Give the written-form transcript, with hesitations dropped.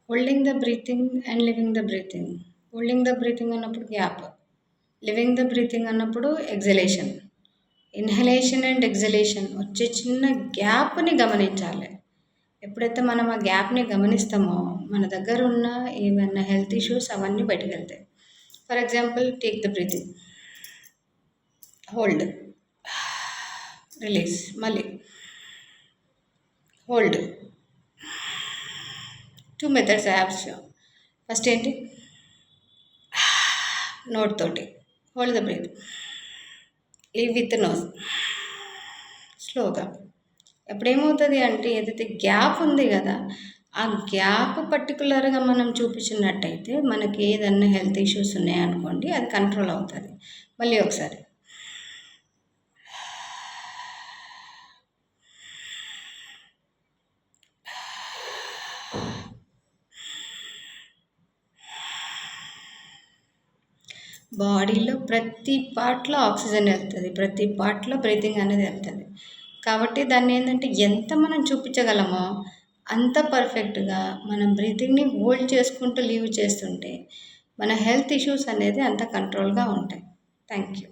Holding the breathing and living the breathing. Holding the breathing అన్నప్పుడు gap, living the breathing అన్నప్పుడు exhalation. Inhalation and exhalation వచ్చే చిన్న గ్యాప్ని గమనించాలి. ఎప్పుడైతే మనం ఆ గ్యాప్ని గమనిస్తామో మన దగ్గర ఉన్న ఏమైనా హెల్త్ ఇష్యూస్ అవన్నీ బయటకు వెళ్తాయి. For example, take the breathing, hold, release, మళ్ళీ hold. 2 methods I have show. First ఏంటి, నోట్ తోటి hold the breath, leave with nose, స్లోగా. ఎప్పుడేమవుతుంది అంటే ఏదైతే గ్యాప్ ఉంది కదా, ఆ గ్యాప్ పర్టికులర్గా మనం చూపించినట్టయితే మనకి ఏదన్నా హెల్త్ ఇష్యూస్ ఉన్నాయనుకోండి అది కంట్రోల్ అవుతుంది. మళ్ళీ ఒకసారి బాడీలో ప్రతి పార్ట్లో ఆక్సిజన్ వెళ్తుంది, ప్రతి పార్ట్లో బ్రీతింగ్ అనేది వెళ్తుంది. కాబట్టి దాన్ని ఏంటంటే ఎంత మనం చూపించగలమో అంత పర్ఫెక్ట్గా మనం బ్రీతింగ్ని హోల్డ్ చేసుకుంటూ లీవ్ చేస్తుంటే మన హెల్త్ ఇష్యూస్ అనేది అంత కంట్రోల్గా ఉంటాయి. Thank you.